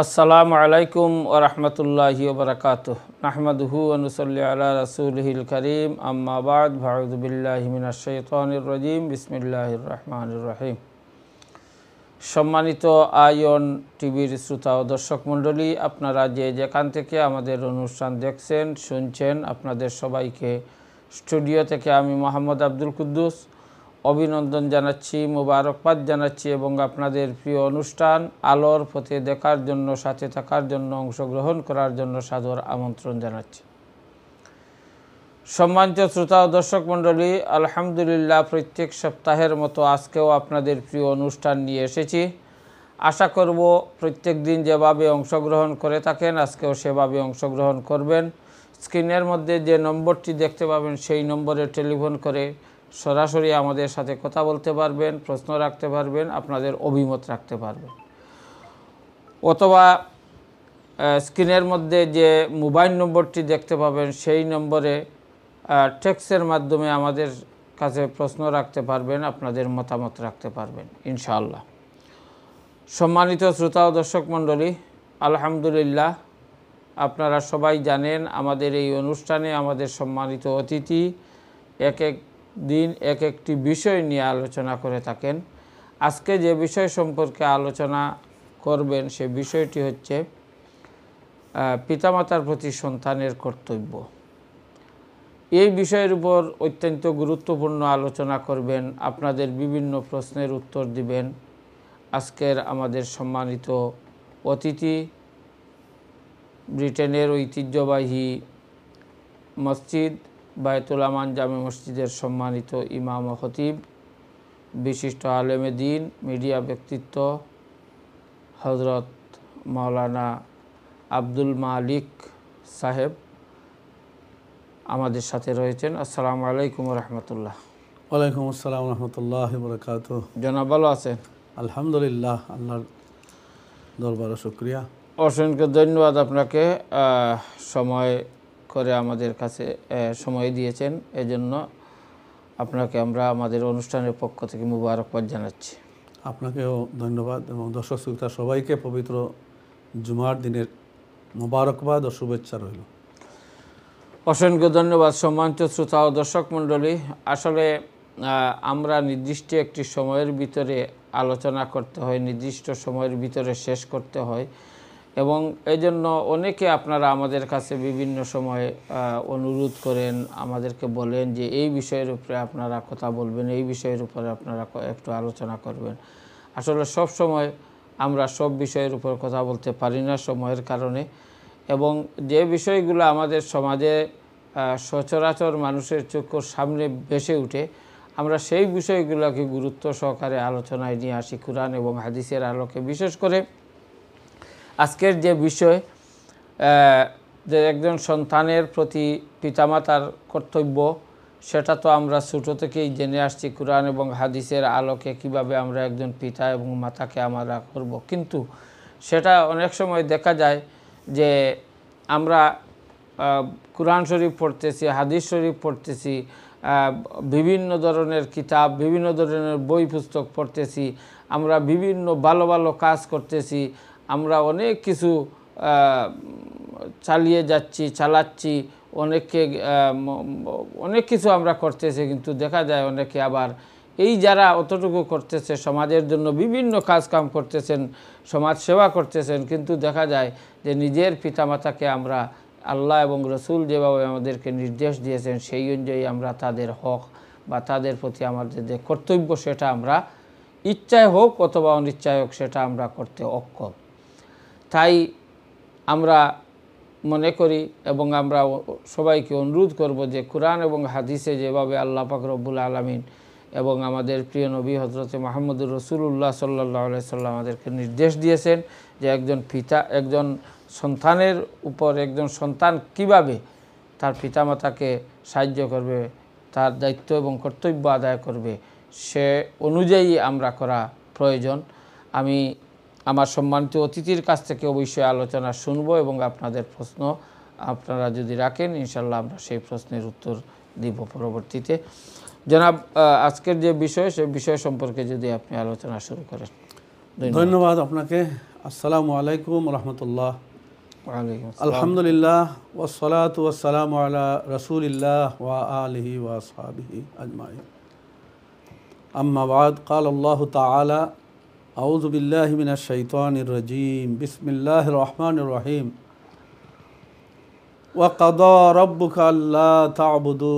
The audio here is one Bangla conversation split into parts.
আসসালামু আলাইকুম ওয়া রাহমাতুল্লাহি ওয়া বারাকাতুহু নাহমাদুহু ওয়া নুসাল্লি আলা রাসূলিহিল কারীম আম্মা বা'দ ফাআউযু বিল্লাহি মিনাশ শাইতানির রাজীম বিসমিল্লাহির রহমানির রহিম। সম্মানিত আয়ন টিভির শ্রোতা ও দর্শক মণ্ডলী, আপনারা যে যেখান থেকে আমাদের অনুষ্ঠান দেখছেন শুনছেন, আপনাদের সবাইকে স্টুডিও থেকে আমি মোহাম্মদ আব্দুল কুদ্দুস অভিনন্দন জানাচ্ছি, মোবারকবাদ জানাচ্ছি এবং আপনাদের প্রিয় অনুষ্ঠান আলোর পথে দেখার জন্য, সাথে থাকার জন্য, অংশগ্রহণ করার জন্য সাদর আমন্ত্রণ জানাচ্ছি। সম্মানিত শ্রোতা ও দর্শক মণ্ডলী, আলহামদুলিল্লাহ প্রত্যেক সপ্তাহের মতো আজকেও আপনাদের প্রিয় অনুষ্ঠান নিয়ে এসেছি। আশা করব প্রত্যেক দিন যেভাবে অংশগ্রহণ করে থাকেন আজকেও সেভাবে অংশগ্রহণ করবেন। স্ক্রিনের মধ্যে যে নম্বরটি দেখতে পাবেন সেই নম্বরে টেলিফোন করে সরাসরি আমাদের সাথে কথা বলতে পারবেন, প্রশ্ন রাখতে পারবেন, আপনাদের অভিমত রাখতে পারবেন। অথবা স্ক্রিনের মধ্যে যে মোবাইল নম্বরটি দেখতে পাবেন সেই নম্বরে টেক্সটের মাধ্যমে আমাদের কাছে প্রশ্ন রাখতে পারবেন, আপনাদের মতামত রাখতে পারবেন ইনশাআল্লাহ। সম্মানিত শ্রোতা ও দর্শক মণ্ডলী, আলহামদুলিল্লাহ আপনারা সবাই জানেন আমাদের এই অনুষ্ঠানে আমাদের সম্মানিত অতিথি এক এক দিন এক একটি বিষয় নিয়ে আলোচনা করে থাকেন। আজকে যে বিষয় সম্পর্কে আলোচনা করবেন সে বিষয়টি হচ্ছে পিতামাতার প্রতি সন্তানের কর্তব্য। এই বিষয়ের উপর অত্যন্ত গুরুত্বপূর্ণ আলোচনা করবেন, আপনাদের বিভিন্ন প্রশ্নের উত্তর দিবেন আজকের আমাদের সম্মানিত অতিথি, ব্রিটেনের ঐতিহ্যবাহী মসজিদ বায়তুল আমান জামে মসজিদের সম্মানিত ইমাম ও খতিব, বিশিষ্ট আলেমে দ্বীন, মিডিয়া ব্যক্তিত্ব হযরত মাওলানা আব্দুল মালিক সাহেব আমাদের সাথে রয়েছেন। আসসালামু আলাইকুম ওয়া রাহমাতুল্লাহ। ওয়ালাইকুম আসসালাম ওয়া রাহমাতুল্লাহি ওয়া বারাকাতুহু। জনাব ভালো আছেন? আলহামদুলিল্লাহ, আল্লাহর দরবারে শুকরিয়া। অসংখ্য ধন্যবাদ আপনাকে, সময় করে আমাদের কাছে সময় দিয়েছেন, এজন্য আপনাকে আমরা আমাদের অনুষ্ঠানের পক্ষ থেকে মুবারকবাদ জানাচ্ছি। আপনাকেও ধন্যবাদ এবং দর্শক শ্রোতা সবাইকে পবিত্র জুমার দিনের মুবারকবাদ ও শুভেচ্ছা রইল। অসংখ্য ধন্যবাদ। সম্মানিত শ্রোতা ও দর্শক মণ্ডলী, আসলে আমরা নির্দিষ্ট একটি সময়ের ভিতরে আলোচনা করতে হয়, নির্দিষ্ট সময়ের ভিতরে শেষ করতে হয় এবং এই জন্য অনেকে আপনারা আমাদের কাছে বিভিন্ন সময় অনুরোধ করেন, আমাদেরকে বলেন যে এই বিষয়ের উপরে আপনারা কথা বলবেন, এই বিষয়ের উপরে আপনারা একটু আলোচনা করবেন। আসলে সব সময় আমরা সব বিষয়ের উপর কথা বলতে পারি না সময়ের কারণে, এবং যে বিষয়গুলো আমাদের সমাজে সচরাচর মানুষের চোখের সামনে ভেসে উঠে আমরা সেই বিষয়গুলোকে গুরুত্ব সহকারে আলোচনায় নিয়ে আসি কুরআন এবং হাদিসের আলোকে। বিশেষ করে আজকের যে বিষয়, যে একজন সন্তানের প্রতি পিতামাতার কর্তব্য, সেটা তো আমরা ছোটো থেকেই জেনে আসছি কুরআন এবং হাদিসের আলোকে কিভাবে আমরা একজন পিতা এবং মাতাকে আমরা করব। কিন্তু সেটা অনেক সময় দেখা যায় যে আমরা কুরআন শরীফ পড়তেছি, হাদিস শরীফ পড়তেছি, বিভিন্ন ধরনের কিতাব, বিভিন্ন ধরনের বই পুস্তক পড়তেছি, আমরা বিভিন্ন ভালো ভালো কাজ করতেছি, আমরা অনেক কিছু চালাচ্ছি, অনেক কিছু আমরা করতেছি, কিন্তু দেখা যায় অনেকে আবার এই যারা অতটুকু করতেছে সমাজের জন্য বিভিন্ন কাজ কাম করতেছেন, সমাজ সেবা করতেছেন, কিন্তু দেখা যায় যে নিজের পিতামাতাকে আমরা আল্লাহ এবং রসুল যেভাবে আমাদেরকে নির্দেশ দিয়েছেন সেই অনুযায়ী আমরা তাদের হক বা তাদের প্রতি আমাদের যে কর্তব্য সেটা আমরা ইচ্ছায় হোক অথবা অনিচ্ছায় হোক সেটা আমরা করতে অক্ষম। তাই আমরা মনে করি এবং আমরা সবাইকে অনুরোধ করব যে কুরআন এবং হাদিসে যেভাবে আল্লাহ পাক রব্বুল আলামিন এবং আমাদের প্রিয় নবী হযরতে মুহাম্মদুর রাসূলুল্লাহ সাল্লাল্লাহু আলাইহি সাল্লাম আমাদেরকে নির্দেশ দিয়েছেন যে একজন সন্তানের উপর একজন সন্তান কিভাবে তার পিতামাতাকে সাহায্য করবে, তার দায়িত্ব এবং কর্তব্য আদায় করবে, সে অনুযায়ী আমরা করা প্রয়োজন। আমি আমার সম্মানিত অতিথির কাছ থেকে অবশ্যই আলোচনা শুনবো এবং আপনাদের প্রশ্ন আপনারা যদি রাখেন ইনশাল্লাহ আমরা সেই প্রশ্নের উত্তর দিব পরবর্তীতে। জনাব, আজকের যে বিষয় সে বিষয় সম্পর্কে যদি আপনি আলোচনা শুরু করেন। ধন্যবাদ আপনাকে। আসসালামু আলাইকুম রহমতুল্লাহ। ওয়ালাইকুম আসসালাম। আলহামদুলিল্লাহ ওয়াসসালাতু ওয়াসসালামু আলা রাসূলিল্লাহ ওয়া আলিহি ওয়া আসহাবিহি আজমাইন। আম্মা বাদ, ক্বাল আল্লাহু তাআলা আউযু বিল্লাহি মিনাশ শাইতানির রাজীম, বিসমিল্লাহির রহমানির রহিম। ওয়া ক্বাদা রাব্বুকা আল্লা তা'বুদু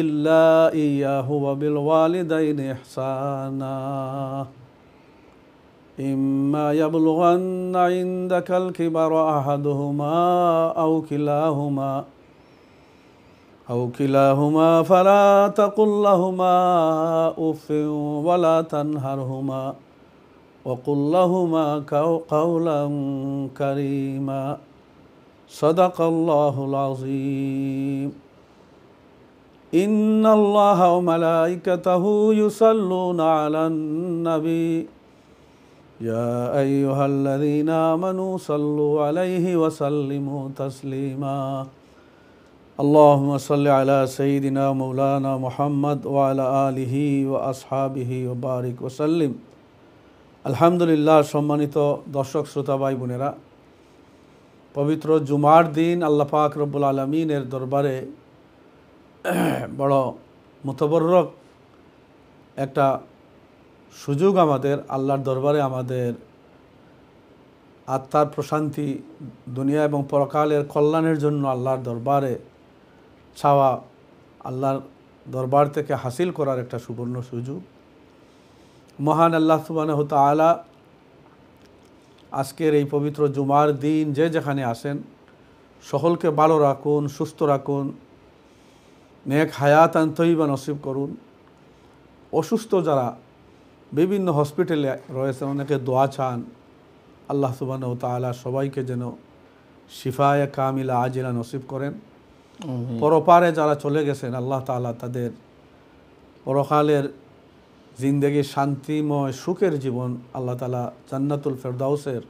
ইল্লা ইয়্যাহু ওয়া বিল ওয়ালিদাইনি ইহসানা। إما يبلغن عندك الكبر أحدهما أو كلاهما فلا تقل لهما أف ولا تنهرهما وقل لهما قولا كريما. صدق الله العظيم. إن الله وملائكته يصلون على النبي يا أيها الذين آمنوا صلوا عليه وسلموا تسليما. اللهم صل على سيدنا مولانا محمد وعلى آله وأصحابه وبارك وسلم. আলহামদুলিল্লাহ। সম্মানিত দর্শক শ্রোতা ভাই বোনেরা, পবিত্র জুমার দিন আল্লাহ পাক রব্বুল আলামিনের দরবারে বড় মুতবররক একটা সুযোগ আমাদের, আল্লাহর দরবারে আমাদের আত্মার প্রশান্তি, দুনিয়া এবং পরকালের কল্যাণের জন্য আল্লাহর দরবারে চাওয়া, আল্লাহর দরবার থেকে হাসিল করার একটা সুবর্ণ সুযোগ। মহান আল্লাহ সুবহানাহু তাআলা আজকের এই পবিত্র জুমার দিন যে যেখানে আসেন সকলকে ভালো রাখুন, সুস্থ রাখুন, নেক হায়াতান তয়্যিবা নসিব করুন। অসুস্থ যারা বিভিন্ন হসপিটালে রয়েছেন, অনেকে দোয়া চান, আল্লাহ সুবহানাহু তাআলা সবাইকে যেন শিফায়ে কামিলা আজিলা নসিব করেন। পরপারে যারা চলে গেছেন, আল্লাহ তাআলা তাদের পরকালের জিন্দেগি শান্তিময় সুখের জীবন আল্লাহ তাআলা জান্নাতুল ফেরদাউসের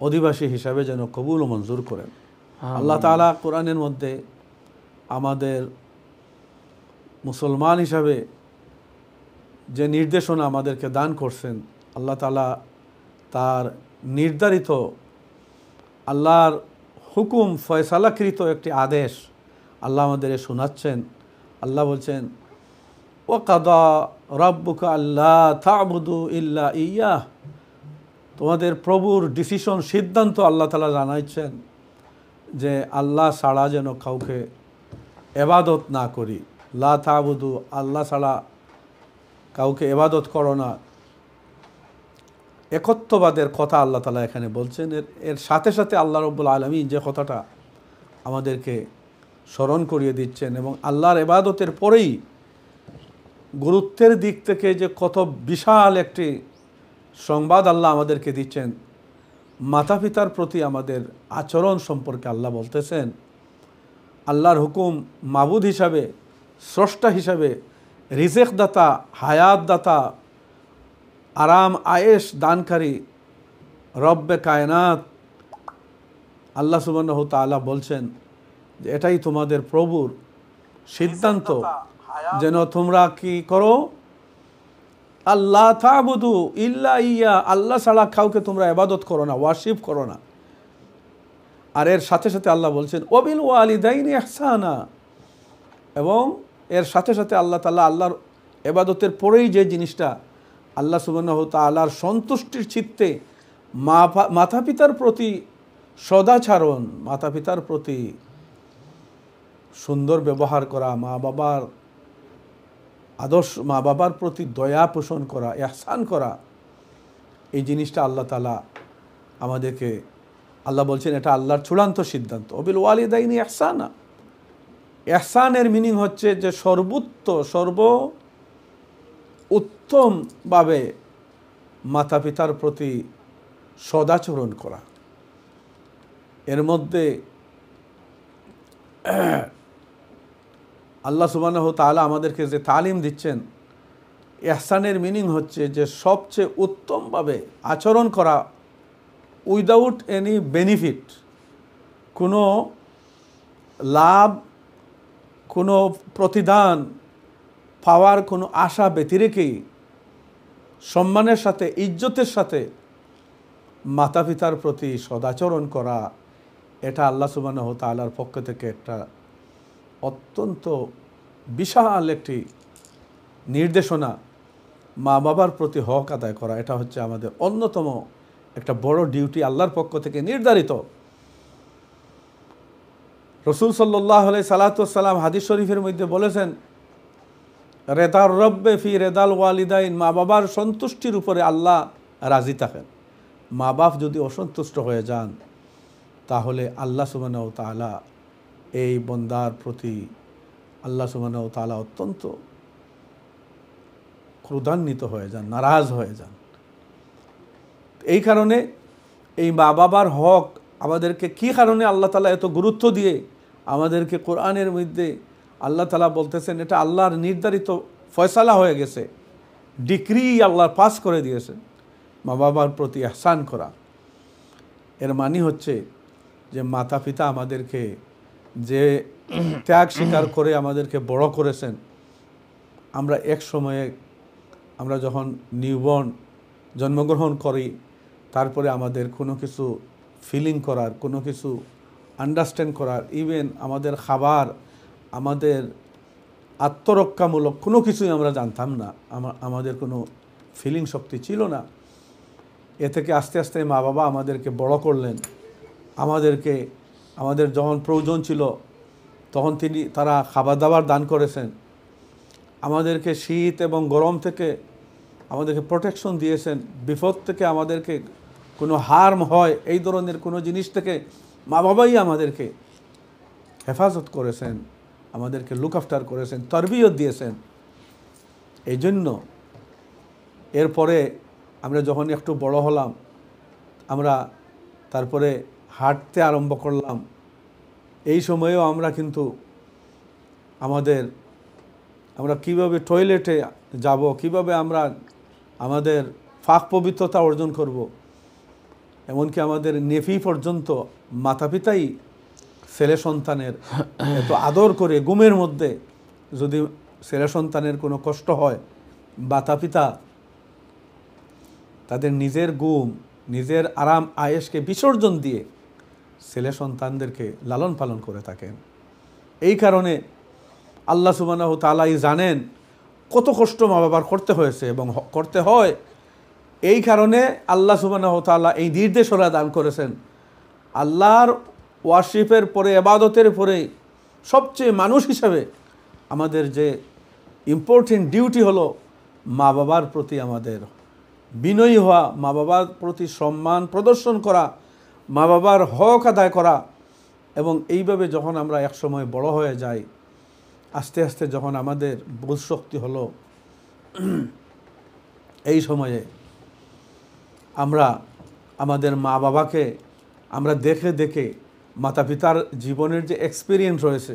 অধিবাসী হিসাবে যেন কবুল ও মঞ্জুর করেন। আল্লাহ তাআলা কোরআনের মধ্যে আমাদের মুসলমান হিসাবে যে নির্দেশনা আমাদেরকে দান করছেন, আল্লাহ তাআলা তার নির্ধারিত আল্লাহর হুকুম ফয়সালাকৃত একটি আদেশ আল্লাহ আমাদের শোনাচ্ছেন। আল্লাহ বলছেন, ওয়া কাদা রাব্বুকা আল্লা তা'বুদু ইল্লা ইয়্যাহ। তোমাদের প্রভুর ডিসিশন, সিদ্ধান্ত আল্লাহ তাআলা জানাচ্ছেন যে আল্লাহ ছাড়া যেন কাউকে ইবাদত না করি। লা তা'বুদু, আল্লাহ ছাড়া কাউকে ইবাদত করো না। একত্ববাদের কথা আল্লাহ তাআলা এখানে বলছেন। এর সাথে সাথে আল্লাহ রাব্বুল আলামিন যে কথাটা আমাদেরকে স্মরণ করিয়ে দিচ্ছেন, এবং আল্লাহর ইবাদতের পরেই গুরুত্বের দিক থেকে যে কত বিশাল একটি সংবাদ আল্লাহ আমাদেরকে দিচ্ছেন, মাতা পিতার প্রতি আমাদের আচরণ সম্পর্কে আল্লাহ বলতেছেন। আল্লাহর হুকুম মাবুদ হিসাবে, স্রষ্টা হিসাবে, রিজেক দাতা, হায়াত দাতা, আরাম আয়েশ দানকারী রব্বে কায়নাত আল্লাহ সুবহানাহু তাআলা বলছেন যে এটাই তোমাদের প্রভুর সিদ্ধান্ত যেন তোমরা কি করো, আল্লাহ তা'বুদু ইল্লা ইয়্যা, আল্লাহ ছাড়া কাউকে তোমরা ইবাদত করো না, ওয়ার্শিপ করো না। আর এর সাথে সাথে আল্লাহ বলছেন ওয়াবিল ওয়ালিদাইনি ইহসানা, এবং এর সাথে সাথে আল্লাহ তাআলা আল্লাহর ইবাদতের পরেই যে জিনিসটা আল্লাহ সুবহানাহু তাআলার সন্তুষ্টির চিত্তে মাতা পিতার প্রতি সদাচরণ, মাতা পিতার প্রতি সুন্দর ব্যবহার করা, মা বাবার আদর্শ, মা বাবার প্রতি দয়া পোষণ করা, ইহসান করা, এই জিনিসটা আল্লাহ তাআলা আমাদেরকে, আল্লাহ বলছেন এটা আল্লাহর চূড়ান্ত সিদ্ধান্ত। ওয়াবিল ওয়ালিদাইনি ইহসানা, ইহসানের মিনিং হচ্ছে যে সর্ব উত্তমভাবে মাতা পিতার প্রতি সদাচরণ করা। এর মধ্যে আল্লাহ সুবহানাহু তাআলা আমাদেরকে যে তালিম দিচ্ছেন, ইহসানের মিনিং হচ্ছে যে সবচেয়ে উত্তমভাবে আচরণ করা উইদাউট এনি বেনিফিট, কোনো লাভ, কোনো প্রতিদান পাওয়ার কোনো আশা ব্যতিরেকেই সম্মানের সাথে, ইজ্জতের সাথে মাতা পিতার প্রতি সদাচরণ করা, এটা আল্লাহ সুবহানাহু ওয়া তাআলার পক্ষ থেকে একটা অত্যন্ত বিশাল একটি নির্দেশনা। মা বাবার প্রতি হক আদায় করা, এটা হচ্ছে আমাদের অন্যতম একটা বড় ডিউটি, আল্লাহর পক্ষ থেকে নির্ধারিত। রসুল সাল্লাল্লাহু আলাইহি সাল্লাতু ওয়াস সালাম হাদিস শরীফের মধ্যে বলেছেন, রেদার রব্বে ফি রেদাল ওয়ালিদাইন, মা বাবার সন্তুষ্টির উপরে আল্লাহ রাজি থাকেন। মা বাপ যদি অসন্তুষ্ট হয়ে যান, তাহলে আল্লাহ সুবহানাহু ওয়া তাআলা এই বন্দার প্রতি আল্লাহ সুবহানাহু ওয়া তাআলা অত্যন্ত ক্রোধান্বিত হয়ে যান, নারাজ হয়ে যান। এই কারণে এই মা বাবার হক আমাদেরকে কী কারণে আল্লাহ তাআলা এত গুরুত্ব দিয়ে আমাদেরকে কোরআনের মধ্যে আল্লাহ তাআলা বলতেছেন, এটা আল্লাহর নির্ধারিত ফয়সালা হয়ে গেছে, ডিক্রি আল্লাহ পাস করে দিয়েছেন মা বাবার প্রতি ইহসান করা। এর মানে হচ্ছে যে মাতা পিতা আমাদেরকে যে ত্যাগ স্বীকার করে আমাদেরকে বড় করেছেন, আমরা এক সময়ে আমরা যখন নিউবর্ন জন্মগ্রহণ করি, তারপরে আমাদের কোনো কিছু ফিলিং করার, কোনো কিছু আন্ডারস্ট্যান্ড করার, ইভেন আমাদের খাবার, আমাদের আত্মরক্ষামূলক কোনো কিছুই আমরা জানতাম না, আমাদের কোনো ফিলিং শক্তি ছিল না। এ থেকে আস্তে আস্তে মা বাবা আমাদেরকে বড় করলেন। আমাদের যখন প্রয়োজন ছিল তখন তারা খাবার দাবার দান করেছেন, আমাদেরকে শীত এবং গরম থেকে আমাদেরকে প্রোটেকশন দিয়েছেন, বিপদ থেকে আমাদেরকে কোনো হার্ম হয় এই ধরনের কোনো জিনিস থেকে মা বাবাই আমাদেরকে হেফাজত করেছেন, আমাদেরকে লুক আফটার করেছেন, তরবিয়ত দিয়েছেন। এই জন্য এরপরে আমরা যখন একটু বড় হলাম, আমরা তারপরে হাঁটতে আরম্ভ করলাম। এই সময়েও আমরা কিন্তু আমরা কিভাবে টয়লেটে যাব, কিভাবে আমরা আমাদের পাক পবিত্রতা অর্জন করব, এমনকি আমাদের নেফি পর্যন্ত মাতা পিতাই ছেলে সন্তানের এত আদর করে, ঘুমের মধ্যে যদি ছেলে সন্তানের কোনো কষ্ট হয়, মাতা পিতা তাদের নিজের ঘুম, নিজের আরাম আয়েশকে বিসর্জন দিয়ে ছেলে সন্তানদেরকে লালন পালন করে থাকেন। এই কারণে আল্লাহ সুবহানাহু ওয়া তাআলা জানেন কত কষ্ট মা বাবার করতে হয়েছে এবং করতে হয়। এই কারণে আল্লাহ সুবহানাহু ওয়া তাআলা এই নির্দেশনা দান করেছেন। আল্লাহর ওয়ার্শিপের পরে, ইবাদতের পরে সবচেয়ে মানুষ হিসাবে আমাদের যে ইম্পর্টেন্ট ডিউটি হলো মা বাবার প্রতি আমাদের বিনয়ী হওয়া, মা বাবার প্রতি সম্মান প্রদর্শন করা, মা বাবার হক আদায় করা। এবং এইভাবে যখন আমরা একসময় বড় হয়ে যাই, আস্তে আস্তে যখন আমাদের বোধ শক্তি হলো, এই সময়ে আমরা আমাদের মা বাবাকে আমরা দেখে দেখে মাতা পিতার জীবনের যে এক্সপিরিয়েন্স রয়েছে,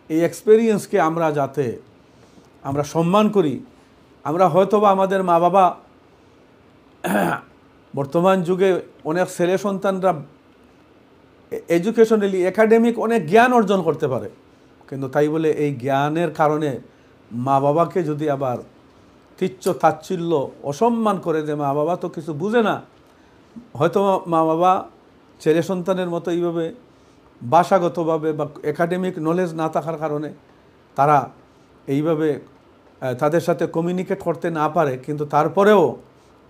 এই এক্সপিরিয়েন্সকে আমরা যাতে আমরা সম্মান করি। আমরা হয়তোবা আমাদের মা বাবা, বর্তমান যুগে অনেক ছেলে সন্তানরা এডুকেশনালি, একাডেমিক অনেক জ্ঞান অর্জন করতে পারে, কিন্তু তাই বলে এই জ্ঞানের কারণে মা বাবাকে যদি আবার তুচ্ছ তাচ্ছিল্য, অসম্মান করে যে মা বাবা তো কিছু বুঝে না, হয়তো মা বাবা ছেলে সন্তানের মতো এইভাবে ভাষাগতভাবে বা একাডেমিক নলেজ না থাকার কারণে তারা এইভাবে তাদের সাথে কমিউনিকেট করতে না পারে, কিন্তু তারপরেও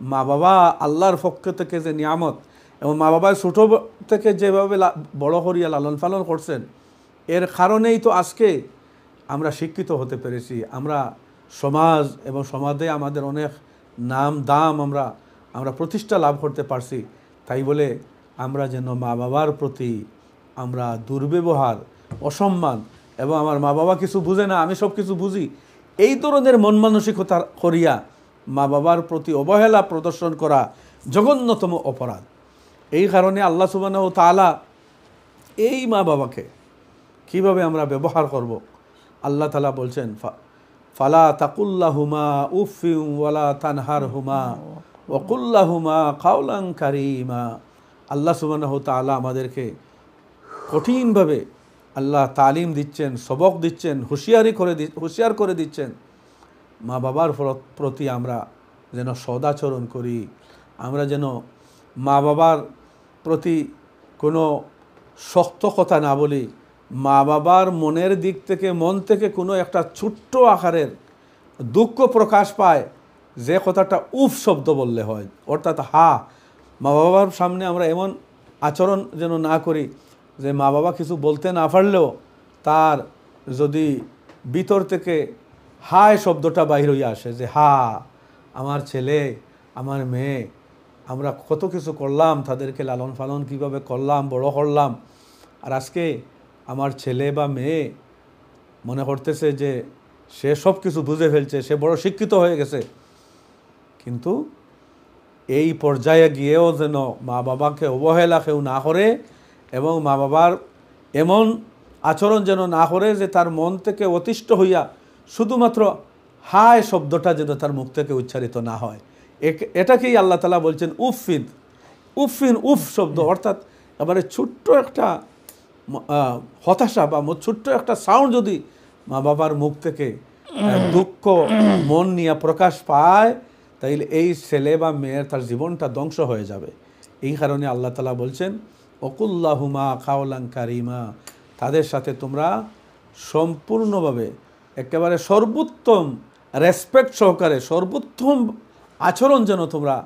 মা বাবা আল্লাহর পক্ষ থেকে যে নিয়ামত, এবং মা বাবা ছোটো থেকে যেভাবে বড় করিয়া লালন পালন করছেন, এর কারণেই তো আজকে আমরা শিক্ষিত হতে পেরেছি। আমরা সমাজ এবং সমাজে আমাদের অনেক নাম দাম আমরা প্রতিষ্ঠা লাভ করতে পারছি। তাই বলে আমরা যেন মা বাবার প্রতি আমরা দুর্ব্যবহার, অসম্মান এবং আমার মা বাবা কিছু বুঝে না, আমি সব কিছু বুঝি, এই ধরনের মন মানসিকতা করিয়া মা বাবার প্রতি অবহেলা প্রদর্শন করা জঘন্যতম অপরাধ। এই কারণে আল্লাহ সুবহানাহু ওয়া তাআলা এই মা বাবাকে কিভাবে আমরা ব্যবহার করব, আল্লাহ তাআলা বলছেন, ফালা তাকুল্লাহুমা উফিন ওয়ালা তানহারহুমা ওয়া কুল্লাহুমা কাওলান কারীমা। আল্লাহ সুবহানাহু ওয়া তাআলা আমাদেরকে কঠিনভাবে আল্লাহ তালিম দিচ্ছেন, সবক দিচ্ছেন, হুঁশিয়ার করে দিচ্ছেন। মা বাবার প্রতি আমরা যেন সদাচরণ করি, আমরা যেন মা বাবার প্রতি কোনো শক্ত কথা না বলি, মা বাবার মনের দিক থেকে মন থেকে কোনো একটা ছোট্ট আকারের দুঃখ প্রকাশ পায়, যে কথাটা উফ শব্দ বললে হয়, অর্থাৎ মা বাবার সামনে আমরা এমন আচরণ যেন না করি যে মা বাবা কিছু বলতে না পারলেও তার যদি ভিতর থেকে হায় শব্দটা বাহির হয়ে আসে যে আমার ছেলে আমার মেয়ে, আমরা কত কিছু করলাম, তাদেরকে লালন পালন কীভাবে করলাম, বড় করলাম, আর আজকে আমার ছেলে বা মেয়ে মনে করতেছে যে সে সব কিছু বুঝে ফেলছে, সে বড় শিক্ষিত হয়ে গেছে। কিন্তু এই পর্যায়ে গিয়েও যেন মা বাবাকে অবহেলা কেউ না করে এবং মা বাবার এমন আচরণ যেন না করে যে তার মন থেকে অতিষ্ঠ হইয়া শুধুমাত্র হায় শব্দটা যেন তার মুখ থেকে উচ্চারিত না হয়। এটাকেই আল্লাহ তাআলা বলছেন উফ শব্দ, অর্থাৎ এবারে ছোট্ট একটা হতাশা বা ছোট্ট একটা সাউন্ড যদি মা বাবার মুখ থেকে দুঃখ মন নিয়ে প্রকাশ পায়, তাইলে এই ছেলে বা মেয়ের তার জীবনটা ধ্বংস হয়ে যাবে। এই কারণে আল্লাহ তাআলা বলছেন ওকুল্লাহুমা কাওলান কারিমা, তাদের সাথে তোমরা সম্পূর্ণভাবে একেবারে সর্বোত্তম রেসপেক্ট সহকারে সর্বোত্তম আচরণ যেন তোমরা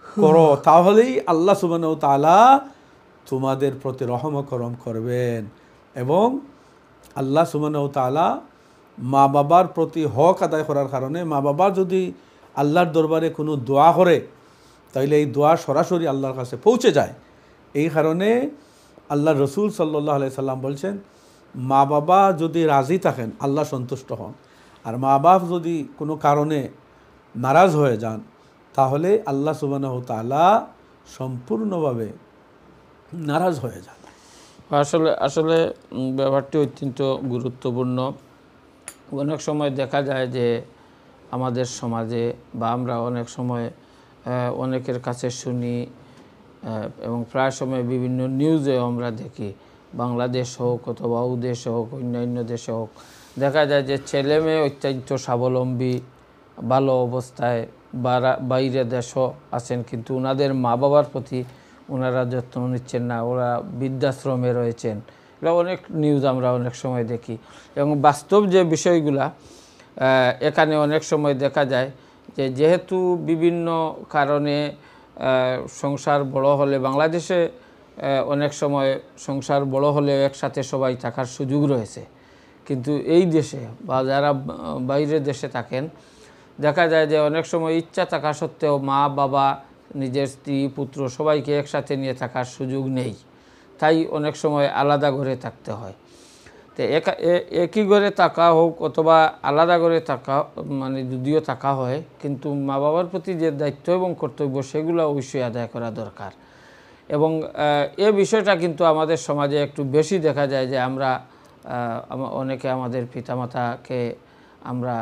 করো, তাহলেই আল্লাহ সুবহানাহু ওয়া তাআলা তোমাদের প্রতি রহম করম করবেন। এবং আল্লাহ সুবহানাহু ওয়া তাআলা মা বাবার প্রতি হক আদায় করার কারণে মা বাবা যদি আল্লাহর দরবারে কোনো দোয়া করে তাইলে এই দোয়া সরাসরি আল্লাহর কাছে পৌঁছে যায়। এই কারণে আল্লাহ রসুল সাল্লাল্লাহু আলাইহি সাল্লাম বলছেন, মা বাবা যদি রাজি থাকেন আল্লাহ সন্তুষ্ট হন, আর মা বাপ যদি কোনো কারণে নারাজ হয়ে যান তাহলে আল্লাহ সুবহানাহু ওয়া তাআলা সম্পূর্ণভাবে নারাজ হয়ে যান। আসলে ব্যাপারটি অত্যন্ত গুরুত্বপূর্ণ। অনেক সময় দেখা যায় যে আমাদের সমাজে বা আমরা অনেক সময় অনেকের কাছে শুনি এবং প্রায় সময় বিভিন্ন নিউজে আমরা দেখি, বাংলাদেশ হোক অথবা দেশ হোক অন্যান্য দেশে হোক, দেখা যায় যে ছেলে মেয়ে অত্যন্ত স্বাবলম্বী ভালো অবস্থায় বাইরে দেশও আছেন, কিন্তু ওনাদের মা বাবার প্রতি ওনারা যত্ন নিচ্ছেন না, ওরা বৃদ্ধাশ্রমে রয়েছেন। এটা অনেক নিউজ আমরা অনেক সময় দেখি এবং বাস্তব যে বিষয়গুলা এখানে অনেক সময় দেখা যায় যে যেহেতু বিভিন্ন কারণে সংসার বড় হলে, বাংলাদেশে অনেক সময় সংসার বড় হলে একসাথে সবাই থাকার সুযোগ রয়েছে, কিন্তু এই দেশে বা যারা বাইরের দেশে থাকেন দেখা যায় যে অনেক সময় ইচ্ছা থাকা সত্ত্বেও মা বাবা নিজের স্ত্রী পুত্র সবাইকে একসাথে নিয়ে থাকার সুযোগ নেই, তাই অনেক সময় আলাদা ঘরে থাকতে হয়। তো একই ঘরে থাকা হোক অথবা আলাদা ঘরে থাকা, মানে যদিও থাকা হয়, কিন্তু মা বাবার প্রতি যে দায়িত্ব এবং কর্তব্য সেগুলো অবশ্যই আদায় করা দরকার। এবং এ বিষয়টা কিন্তু আমাদের সমাজে একটু বেশি দেখা যায় যে আমরা অনেকে আমাদের পিতামাতাকে আমরা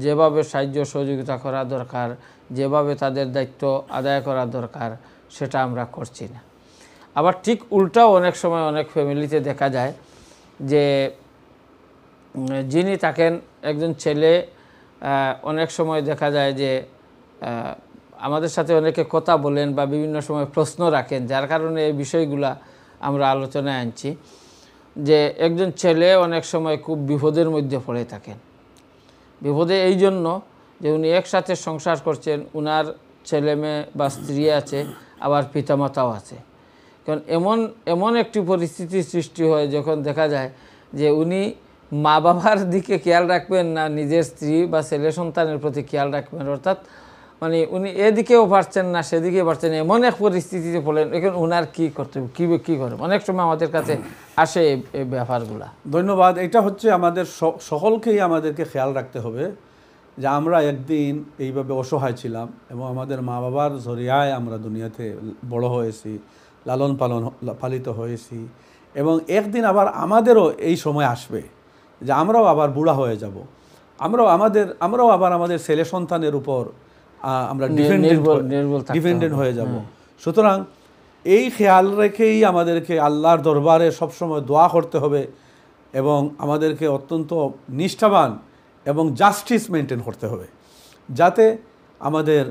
যেভাবে সাহায্য সহযোগিতা করা দরকার, যেভাবে তাদের দায়িত্ব আদায় করা দরকার সেটা আমরা করছি না। আবার ঠিক উল্টাও অনেক সময় অনেক ফ্যামিলিতে দেখা যায় যে যিনি থাকেন একজন ছেলে, অনেক সময় দেখা যায় যে আমাদের সাথে অনেকে কথা বলেন বা বিভিন্ন সময় প্রশ্ন রাখেন, যার কারণে এই বিষয়গুলা আমরা আলোচনায় আনছি, যে একজন ছেলে অনেক সময় খুব বিপদের মধ্যে পড়ে থাকেন। বিপদে এই জন্য যে উনি একসাথে সংসার করছেন, উনার ছেলে মেয়ে বা স্ত্রী আছে, আবার পিতামাতাও আছে। কারণ এমন একটি পরিস্থিতির সৃষ্টি হয় যখন দেখা যায় যে উনি মা বাবার দিকে খেয়াল রাখবেন না, নিজের স্ত্রী বা ছেলে সন্তানের প্রতি খেয়াল রাখবেন, অর্থাৎ মানে উনি এদিকেও পারছেন না সেদিকেও পারছেন, এমন এক পরিস্থিতিতে পড়লেন। এখন উনার কী করতে হবে, কী করে, অনেক সময় আমাদের কাছে আসে এই ব্যাপারগুলা। ধন্যবাদ। এটা হচ্ছে আমাদের সকলকেই আমাদেরকে খেয়াল রাখতে হবে যে আমরা একদিন এইভাবে অসহায় ছিলাম এবং আমাদের মা বাবার জরিয়ায় আমরা দুনিয়াতে বড় হয়েছি, লালন পালিত হয়েছি, এবং একদিন আবার আমাদেরও এই সময় আসবে যে আমরাও আবার বুড়া হয়ে যাব, আমরাও আবার আমাদের ছেলে সন্তানের উপর আমরা ডিপেন্ডেন্ট হয়ে যাব। সুতরাং এই খেয়াল রেখেই আমাদেরকে আল্লাহর দরবারে সবসময় দোয়া করতে হবে এবং আমাদেরকে অত্যন্ত নিষ্ঠাবান এবং জাস্টিস মেনটেন করতে হবে, যাতে আমাদের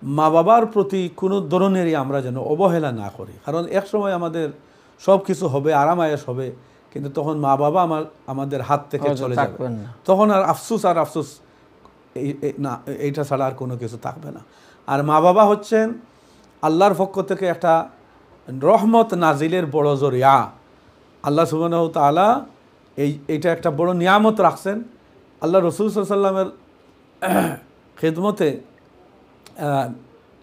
মা বাবার প্রতি কোনো ধরনেরই আমরা যেন অবহেলা না করি। কারণ এক সময় আমাদের সব কিছু হবে, আরাম আয়েশ হবে, কিন্তু তখন মা বাবা আমাদের হাত থেকে চলে যাবে, তখন আর আফসুস না, এইটা ছাড়া আর কোনো কিছু থাকবে না। আর মা বাবা হচ্ছেন আল্লাহর পক্ষ থেকে একটা রহমত নাজিলের বড় জরিয়া। আল্লাহ সুবহানাহু তাআলা এইটা একটা বড় নিয়ামত রাখছেন। আল্লাহ রসুল সাল্লাল্লাহু আলাইহি ওয়াসাল্লামের খিদমতে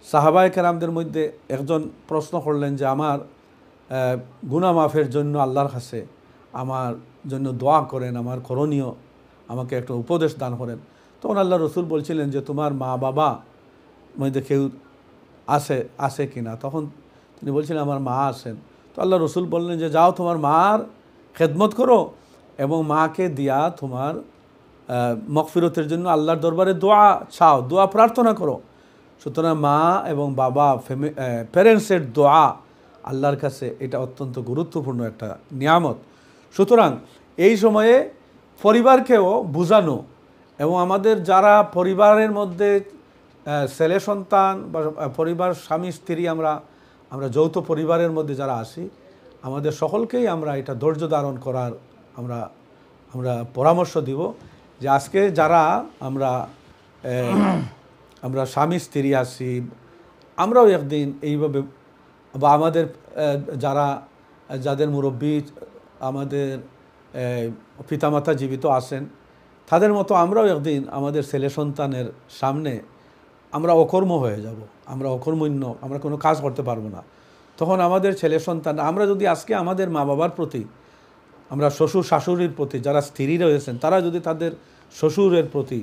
সাহাবায়ে কেরামদের মধ্যে একজন প্রশ্ন করলেন যে আমার গুনাহ মাফের জন্য আল্লাহর কাছে আমার জন্য দোয়া করেন, আমার করণীয় আমাকে একটা উপদেশ দান করেন। তখন আল্লাহ রসুল বলছিলেন যে তোমার মা বাবা মধ্যে কেউ আসে কিনা? তখন তিনি বলছিলেন আমার মা আছেন। তো আল্লাহ রসুল বললেন যে যাও তোমার মার খেদমত করো এবং মাকে দিয়া তোমার মাগফিরাতের জন্য আল্লাহর দরবারে দোয়া চাও, দোয়া প্রার্থনা করো। সুতরাং মা এবং বাবা প্যারেন্টসের দোয়া আল্লাহর কাছে এটা অত্যন্ত গুরুত্বপূর্ণ একটা নিয়ামত। সুতরাং এই সময়ে পরিবারকেও বুঝানো এবং আমাদের যারা পরিবারের মধ্যে ছেলে সন্তান বা পরিবার স্বামী স্ত্রী আমরা যৌথ পরিবারের মধ্যে যারা আসি, আমাদের সকলকেই আমরা এটা ধৈর্য ধারণ করার আমরা পরামর্শ দিব যে আজকে যারা আমরা স্বামী স্ত্রী আছি, আমরাও একদিন এইভাবে, বা আমাদের যাদের মুরব্বী আমাদের পিতামাতা জীবিত আছেন, তাদের মতো আমরাও একদিন আমাদের ছেলে সন্তানের সামনে আমরা অকর্ম হয়ে যাব, আমরা অকর্মণ্য, আমরা কোনো কাজ করতে পারবো না। তখন আমাদের ছেলে সন্তান, আমরা যদি আজকে আমাদের মা বাবার প্রতি, আমরা শ্বশুর শাশুড়ির প্রতি, যারা স্ত্রী রয়েছেন তারা যদি তাদের শ্বশুরের প্রতি,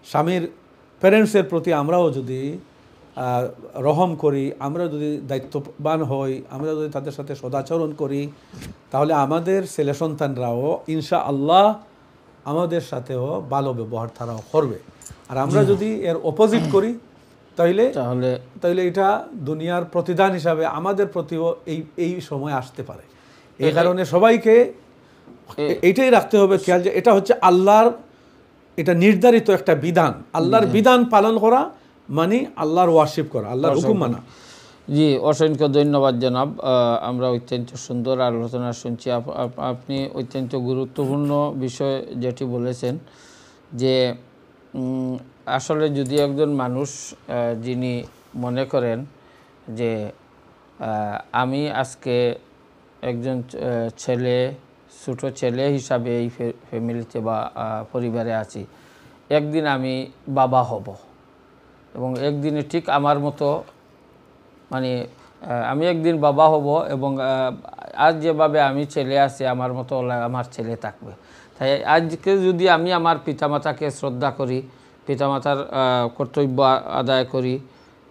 স্বামীর প্যারেন্টসের প্রতি আমরাও যদি রহম করি, আমরা যদি দায়িত্ববান হই, আমরা যদি তাদের সাথে সদাচরণ করি, তাহলে আমাদের ছেলে সন্তানরাও ইনশাআল্লাহ আমাদের সাথেও ভালো ব্যবহার তারাও করবে। আর আমরা যদি এর অপোজিট করি তাহলে এটা দুনিয়ার প্রতিদান হিসাবে আমাদের প্রতিও এই সময় আসতে পারে। এই কারণে সবাইকে এইটাই রাখতে হবে খেয়াল যে এটা হচ্ছে আল্লাহর এটা নির্ধারিত একটা বিধান। আল্লাহর বিধান পালন করা মানে আল্লাহর ওয়ার্শিপ করা, আল্লাহর হুকুম মানা। জি, অসংখ্য ধন্যবাদ জনাব। আমরা অত্যন্ত সুন্দর আলোচনা শুনছি। আপনি অত্যন্ত গুরুত্বপূর্ণ বিষয় যেটি বলেছেন যে আসলে যদি একজন মানুষ যিনি মনে করেন যে আমি আজকে একজন ছোট ছেলে হিসাবে এই ফ্যামিলিতে বা পরিবারে আছি, একদিন আমি বাবা হব এবং একদিনে ঠিক আমার মতো মানে আমি একদিন বাবা হব এবং আজ যেভাবে আমি ছেলে আছি আমার মতো আমার ছেলে থাকবে। তাই আজকে যদি আমি আমার পিতামাতাকে শ্রদ্ধা করি, পিতামাতার কর্তব্য আদায় করি,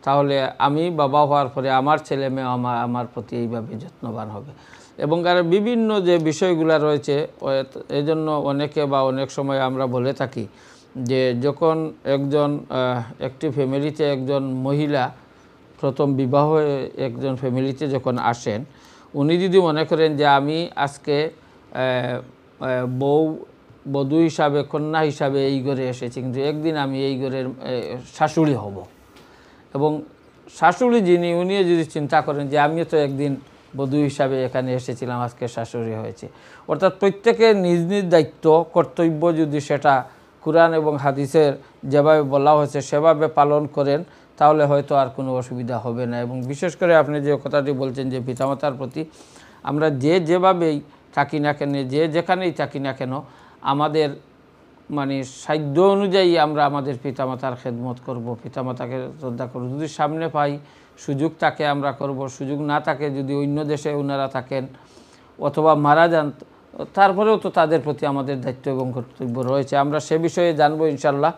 তাহলে আমি বাবা হওয়ার পরে আমার ছেলে মেয়ে আমার প্রতি এইভাবে যত্নবান হবে। এবং আর বিভিন্ন যে বিষয়গুলো রয়েছে, এই জন্য অনেকে বা অনেক সময় আমরা বলে থাকি যে যখন একটি ফ্যামিলিতে একজন মহিলা প্রথম বিবাহ একজন ফ্যামিলিতে যখন আসেন, উনি যদি মনে করেন যে আমি আজকে বধূ হিসাবে, কন্যা হিসাবে এই ঘরে এসেছি, কিন্তু একদিন আমি এই ঘরের শাশুড়ি হব, এবং শাশুড়ি যিনি উনিও যদি চিন্তা করেন যে আমিও তো একদিন বধূ হিসাবে এখানে এসেছিলাম, আজকে শাশুড়ি হয়েছে। অর্থাৎ প্রত্যেকের নিজ নিজ দায়িত্ব কর্তব্য যদি সেটা কুরআন এবং হাদিসের যেভাবে বলা হয়েছে সেভাবে পালন করেন, তাহলে হয়তো আর কোনো অসুবিধা হবে না। এবং বিশেষ করে আপনি যে কথাটি বলছেন যে পিতামাতার প্রতি আমরা যেভাবেই থাকি না কেন, যেখানেই থাকি না কেন, আমাদের মানে সাধ্য অনুযায়ী আমরা আমাদের পিতামাতার খেদমত করব, পিতামাতাকে শ্রদ্ধা করব। যদি সামনে পাই, সুযোগ থাকে আমরা করব, সুযোগ না থাকে, যদি অন্য দেশে ওনারা থাকেন অথবা মারা যান, তারপরেও তো তাদের প্রতি আমাদের দায়িত্ব এবং কর্তব্য রয়েছে। আমরা সে বিষয়ে জানবো ইনশাল্লাহ।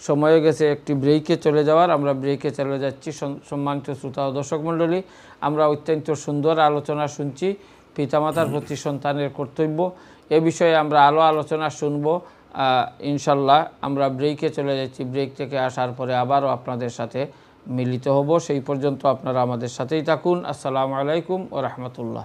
সময় গেছে একটি ব্রেকে চলে যাওয়ার, আমরা ব্রেকে চলে যাচ্ছি। সম্মানিত শ্রোতা ও দর্শক মণ্ডলী, আমরা অত্যন্ত সুন্দর আলোচনা শুনছি পিতামাতার প্রতি সন্তানের কর্তব্য। এ বিষয়ে আমরা আলোচনা শুনব ইনশাল্লাহ। আমরা ব্রেকে চলে যাচ্ছি। ব্রেক থেকে আসার পরে আবারও আপনাদের সাথে মিলিত হব। সেই পর্যন্ত আপনারা আমাদের সাথেই থাকুন। আসসালামু আলাইকুম ওয়া রাহমাতুল্লাহ।